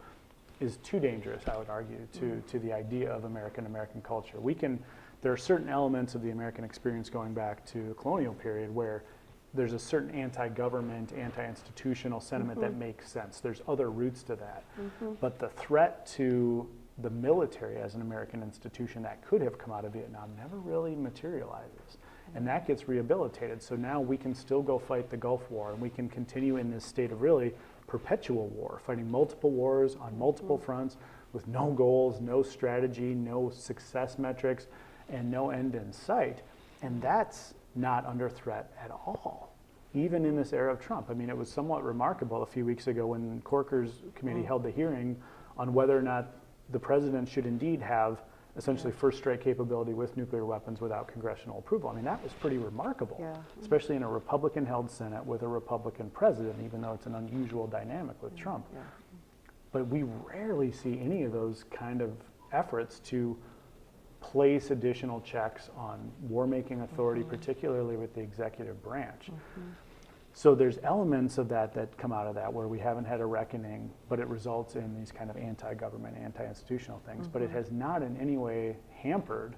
is too dangerous, I would argue, to the idea of American culture. There are certain elements of the American experience going back to the colonial period where there's a certain anti-government, anti-institutional sentiment that makes sense. There's other roots to that. But the threat to the military as an American institution that could have come out of Vietnam never really materializes. And that gets rehabilitated. So now we can still go fight the Gulf War, and we can continue in this state of really perpetual war, fighting multiple wars on multiple fronts with no goals, no strategy, no success metrics, and no end in sight. And that's not under threat at all, even in this era of Trump. I mean, it was somewhat remarkable a few weeks ago when Corker's committee held the hearing on whether or not the president should indeed have essentially first strike capability with nuclear weapons without congressional approval. I mean, that was pretty remarkable, especially in a Republican-held Senate with a Republican president, even though it's an unusual dynamic with Trump. But we rarely see any of those kind of efforts to place additional checks on war-making authority, particularly with the executive branch. So there's elements of that come out of that where we haven't had a reckoning, but it results in these kind of anti-government, anti-institutional things. But it has not in any way hampered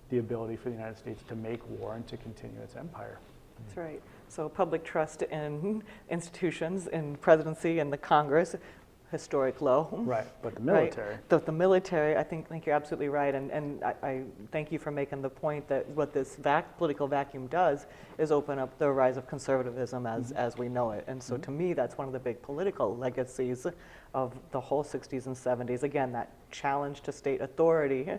the ability for the United States to make war and to continue its empire. That's right. So public trust in institutions, in presidency and the Congress, historic low. Right, but the military. Right. The military, I think you're absolutely right, and I thank you for making the point that what this political vacuum does is open up the rise of conservatism as we know it. And so to me, that's one of the big political legacies of the whole 60s and 70s. Again, that challenge to state authority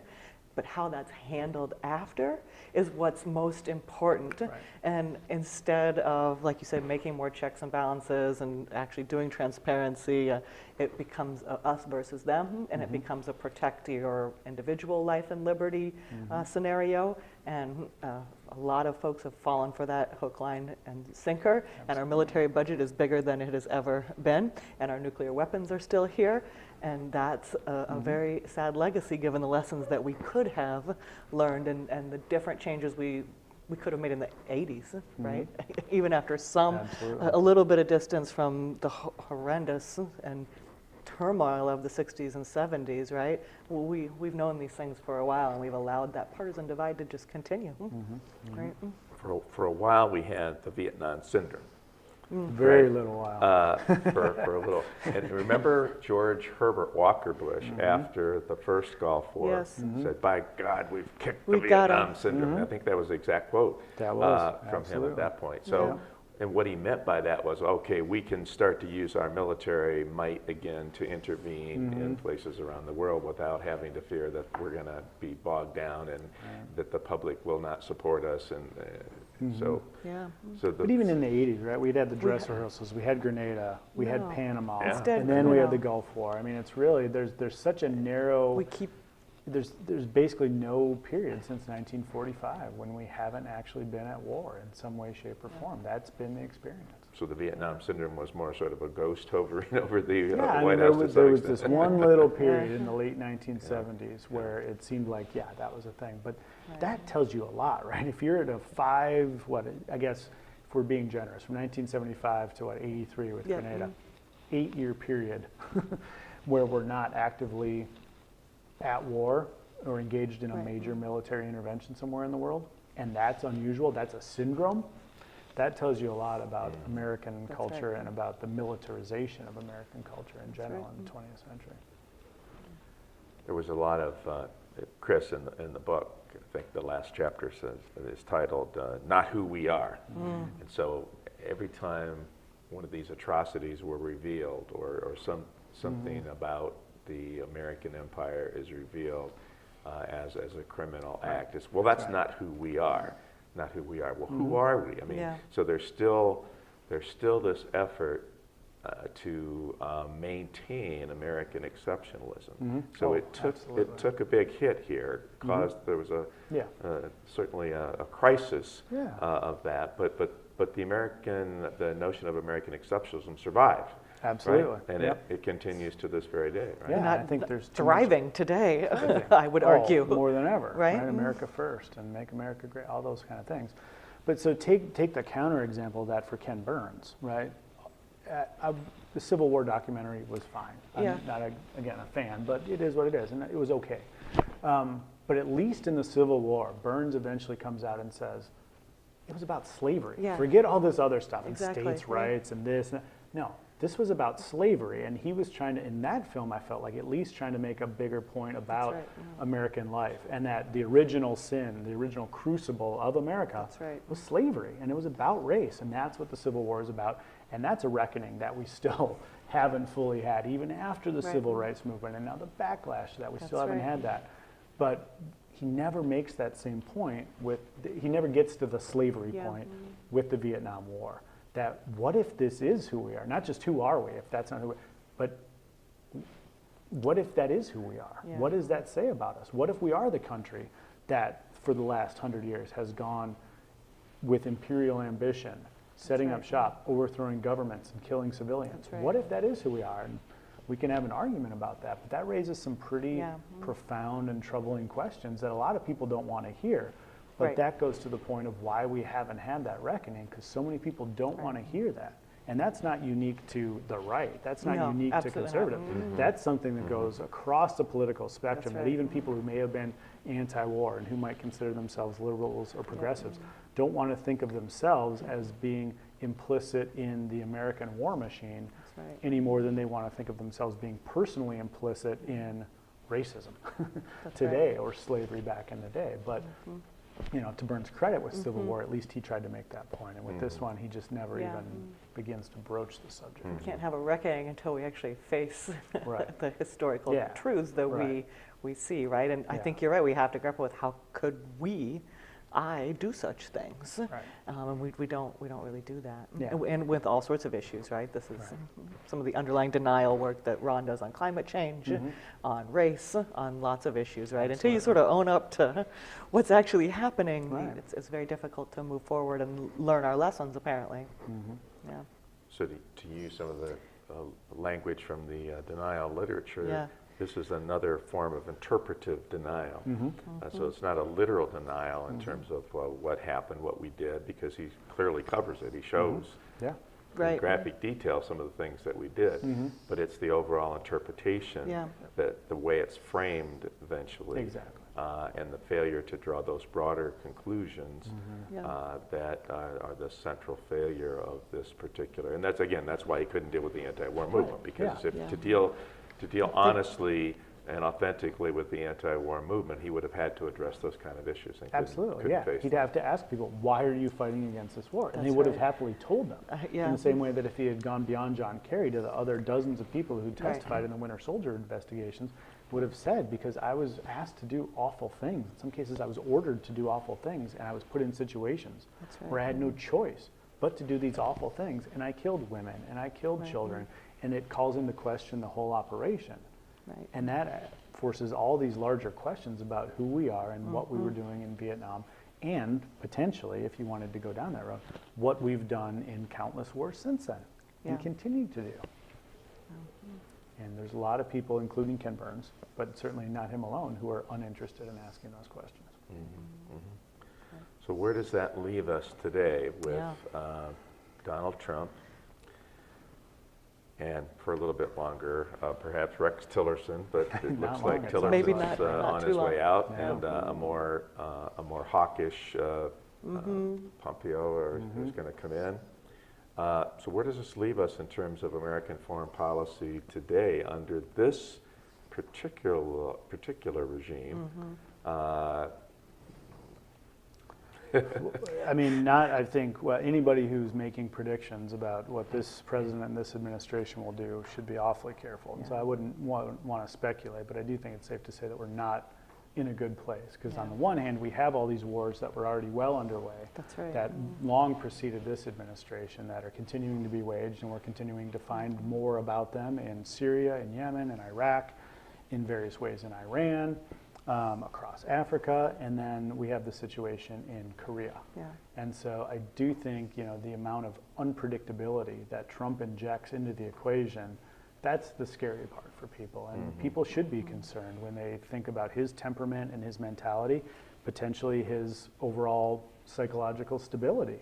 but how that's handled after is what's most important. Right. And instead of, like you said, making more checks and balances and actually doing transparency, it becomes a us versus them, and it becomes a protect your individual life and liberty scenario. And a lot of folks have fallen for that hook, line, and sinker. And our military budget is bigger than it has ever been, and our nuclear weapons are still here. And that's a very sad legacy, given the lessons that we could have learned and the different changes we could have made in the 80s, right? Even after a little bit of distance from the horrendous and turmoil of the 60s and 70s, right? Well, we've known these things for a while, and we've allowed that partisan divide to just continue, right? For a while, we had the Vietnam syndrome. Very little while. For a little. And remember George Herbert Walker Bush, after the first Gulf War, said, "By God, we've kicked the Vietnam syndrome." I think that was the exact quote That was, from him at that point. So, Yeah. and what he meant by that was, okay, we can start to use our military might again to intervene in places around the world without having to fear that we're going to be bogged down and that the public will not support us. And so, Yeah. But even in the 80s, right, we'd had the dress rehearsals, we had Grenada, we had Panama, Instead, and then we had the no. Gulf War. I mean, it's really, there's such a narrow, We keep there's basically no period since 1945 when we haven't actually been at war in some way, shape, or form. That's been the experience. so the Vietnam syndrome was more sort of a ghost hovering over the Yeah, I mean, White there House to was, some there was extent. this one little period in the late 1970s where it seemed like, yeah, that was a thing. But that tells you a lot, right? If you're at a I guess if we're being generous, from 1975 to 83 with Grenada, 8-year period where we're not actively at war or engaged in a major military intervention somewhere in the world, and that's unusual, that's a syndrome. That tells you a lot about American culture and about the militarization of American culture in general in the 20th century. There was a lot of, Chris, in the book, I think the last chapter is titled, Not Who We Are. And so every time one of these atrocities were revealed or something about the American empire is revealed as a criminal act, it's, well, that's not who we are. Not who we are. Well, who are we? I mean, so there's still this effort to maintain American exceptionalism. So it took a big hit here, caused there was certainly a crisis of that, but the notion of American exceptionalism survived. Absolutely. Right? And it continues to this very day, right? Yeah, I think there's thriving today, I would argue. More than ever, Right? America first and make America great, all those kind of things. But so take the counter example of that for Ken Burns, right? The Civil War documentary was fine. I'm not, again, a fan, but it is what it is, and it was okay. But at least in the Civil War, Burns eventually comes out and says, it was about slavery. Yeah. Forget all this other stuff, and Exactly, states' rights and this. No, this was about slavery, and he was trying to, in that film, I felt like at least trying to make a bigger point about American life, and that the original sin, the original crucible of America was slavery, and it was about race, and that's what the Civil War is about, and that's a reckoning that we still haven't fully had, even after the Civil Rights Movement, and now the backlash to that, we still haven't had that. But he never makes that same point he never gets to the slavery point with the Vietnam War. That what if this is who we are? Not just who are we, if that's not who we are, but what if that is who we are? Yeah. What does that say about us? What if we are the country that for the last 100 years has gone with imperial ambition, setting up shop, overthrowing governments and killing civilians? What if that is who we are? And we can have an argument about that, but that raises some pretty profound and troubling questions that a lot of people don't want to hear. But that goes to the point of why we haven't had that reckoning, because so many people don't want to hear that. And that's not unique to the right. That's not unique to conservative. That's something that goes across the political spectrum, that even people who may have been anti-war and who might consider themselves liberals or progressives don't want to think of themselves as being implicit in the American war machine any more than they want to think of themselves being personally implicit in racism today or slavery back in the day. But to Burns' credit with Civil War, at least he tried to make that point. And with this one, he just never even begins to broach the subject. We can't have a reckoning until we actually face Right. the historical truths that Right. we see, right? And I think you're right. We have to grapple with how could I do such things, Right. and we don't really do that. Yeah. And with all sorts of issues, right? This is some of the underlying denial work that Ron does on climate change, on race, on lots of issues, right? Until you sort of own up to what's actually happening, Right. it's very difficult to move forward and learn our lessons. Apparently, yeah. So to use some of the language from the denial literature, Yeah. this is another form of interpretive denial. So it's not a literal denial in terms of what happened, what we did, because he clearly covers it. He shows Yeah. in Right. graphic detail some of the things that we did, but it's the overall interpretation, that the way it's framed eventually, Exactly. and the failure to draw those broader conclusions Yeah. that are the central failure of this particular. And that's why he couldn't deal with the anti-war movement, because Yeah. to deal honestly and authentically with the anti-war movement, he would have had to address those kind of issues. And Absolutely, couldn't yeah. face He'd them. have to ask people, why are you fighting against this war? And That's they would have right. happily told them. Yeah. In the same way that if he had gone beyond John Kerry to the other dozens of people who testified in the Winter Soldier investigations, would have said, because I was asked to do awful things. In some cases, I was ordered to do awful things, and I was put in situations That's right. where I had no choice but to do these awful things. And I killed women, and I killed children, and it calls into question the whole operation. Right. And that forces all these larger questions about who we are and what we were doing in Vietnam, and potentially, if you wanted to go down that road, what we've done in countless wars since then and Yeah. continue to do. And there's a lot of people, including Ken Burns, but certainly not him alone, who are uninterested in asking those questions. So where does that leave us today with Yeah. Donald Trump, and for a little bit longer, perhaps Rex Tillerson, but it Not looks long, like it's Tillerson's Maybe not on too his long. way out, Yeah. and a more hawkish Pompeo who's going to come in. So where does this leave us in terms of American foreign policy today under this particular regime? I mean, I think anybody who's making predictions about what this president and this administration will do should be awfully careful. And so I wouldn't want to speculate, but I do think it's safe to say that we're not in a good place. Because on the one hand, we have all these wars that were already well underway, That's right. that long preceded this administration, that are continuing to be waged, and we're continuing to find more about them in Syria, in Yemen, in Iraq, in various ways in Iran. Across Africa, and then we have the situation in Korea. Yeah. And so I do think, the amount of unpredictability that Trump injects into the equation, that's the scary part for people. And people should be concerned when they think about his temperament and his mentality, potentially his overall psychological stability,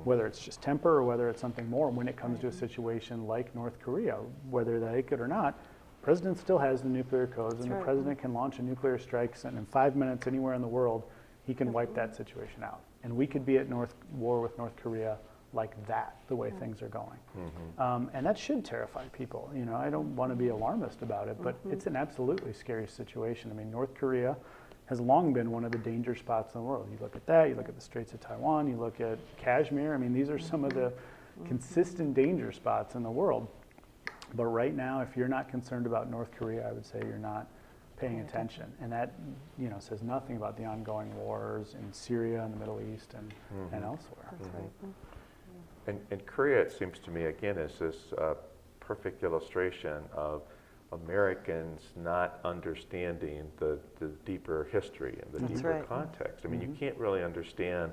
whether it's just temper or whether it's something more. When it comes to a situation like North Korea, whether they like it or not, the president still has the nuclear codes, and the president can launch a nuclear strike, and in 5 minutes anywhere in the world, he can wipe that situation out. And we could be at war with North Korea like that, the way things are going. And that should terrify people. I don't want to be alarmist about it, but it's an absolutely scary situation. I mean, North Korea has long been one of the danger spots in the world. You look at that, you look at the Straits of Taiwan, you look at Kashmir. I mean, these are some of the consistent danger spots in the world. But right now, if you're not concerned about North Korea, I would say you're not paying attention. And that, says nothing about the ongoing wars in Syria and the Middle East and elsewhere. That's right. And Korea, it seems to me, again, is this perfect illustration of Americans not understanding the deeper history and the That's deeper right. context. I mean, you can't really understand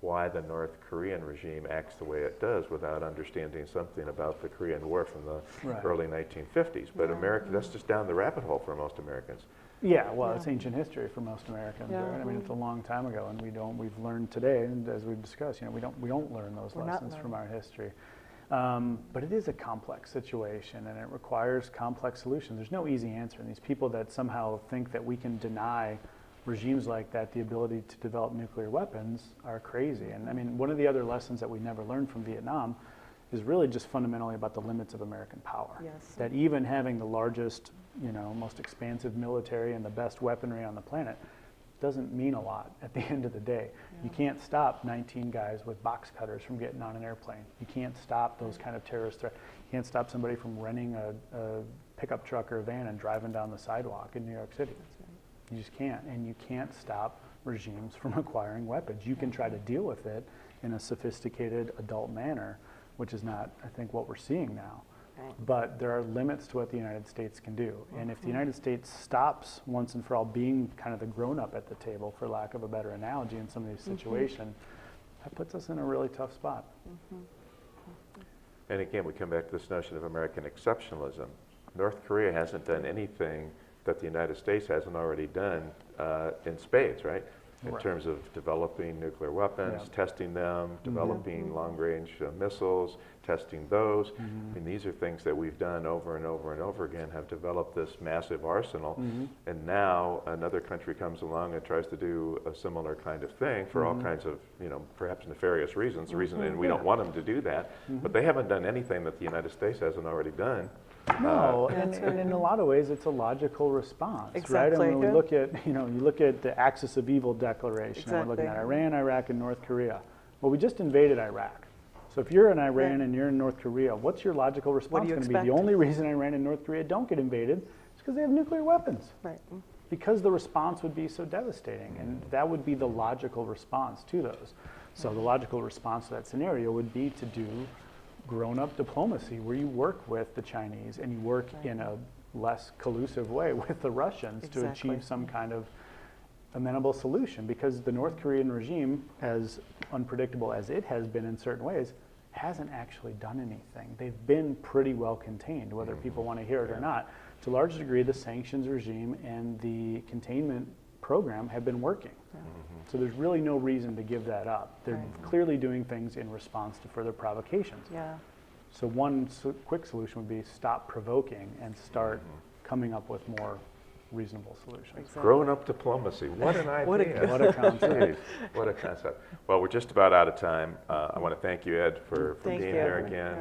why the North Korean regime acts the way it does without understanding something about the Korean War from the early 1950s. But America, that's just down the rabbit hole for most Americans. Yeah, well, it's ancient history for most Americans, Yeah. right? I mean, it's a long time ago, and we've learned today, and as we've discussed, we don't learn those lessons from our history. But it is a complex situation, and it requires complex solutions. There's no easy answer, and these people that somehow think that we can deny regimes like that the ability to develop nuclear weapons are crazy. And I mean, one of the other lessons that we never learned from Vietnam is really just fundamentally about the limits of American power. Yes. That even having the largest, most expansive military and the best weaponry on the planet doesn't mean a lot at the end of the day. You can't stop 19 guys with box cutters from getting on an airplane. You can't stop those kind of terrorist threats. You can't stop somebody from renting a pickup truck or a van and driving down the sidewalk in New York City. You just can't. And you can't stop regimes from acquiring weapons. You can try to deal with it in a sophisticated adult manner, which is not, I think, what we're seeing now. But there are limits to what the United States can do. And if the United States stops once and for all being kind of the grown-up at the table, for lack of a better analogy, in some of these situations, that puts us in a really tough spot. And again, we come back to this notion of American exceptionalism. North Korea hasn't done anything that the United States hasn't already done in spades, right? In terms of developing nuclear weapons, testing them, developing long-range missiles, testing those. I mean, these are things that we've done over and over and over again, have developed this massive arsenal, and now another country comes along and tries to do a similar kind of thing for all kinds of, you know, perhaps nefarious reasons, and we don't want them to do that, but they haven't done anything that the United States hasn't already done. No, and in a lot of ways, it's a logical response, right? Exactly. I mean, when we look at, you look at the Axis of Evil declaration, and we're looking at Iran, Iraq, and North Korea. Well, we just invaded Iraq. So if you're in Iran and you're in North Korea, what's your logical response going to be? The only reason Iran and North Korea don't get invaded is because they have nuclear weapons. Right. Because the response would be so devastating, and that would be the logical response to those. So the logical response to that scenario would be to do grown-up diplomacy, where you work with the Chinese and you work in a less collusive way with the Russians to achieve some kind of amenable solution, because the North Korean regime, as unpredictable as it has been in certain ways, hasn't actually done anything. They've been pretty well contained, whether people want to hear it or not. To a large degree, the sanctions regime and the containment program have been working. So there's really no reason to give that up. They're clearly doing things in response to further provocations. So one quick solution would be stop provoking and start coming up with more reasonable solutions. Grown-up diplomacy. What an idea. What a concept. What a concept. Well, we're just about out of time. I want to thank you, Ed, for being here again.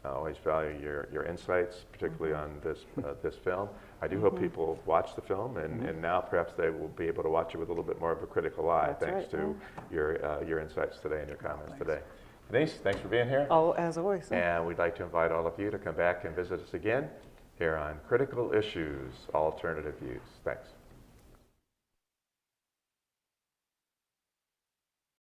I always value your insights, particularly on this film. I do hope people watch the film, and now perhaps they will be able to watch it with a little bit more of a critical eye, thanks to your insights today and your comments today. Denise, thanks for being here. Oh, as always. And we'd like to invite all of you to come back and visit us again here on Critical Issues, Alternative Views. Thanks.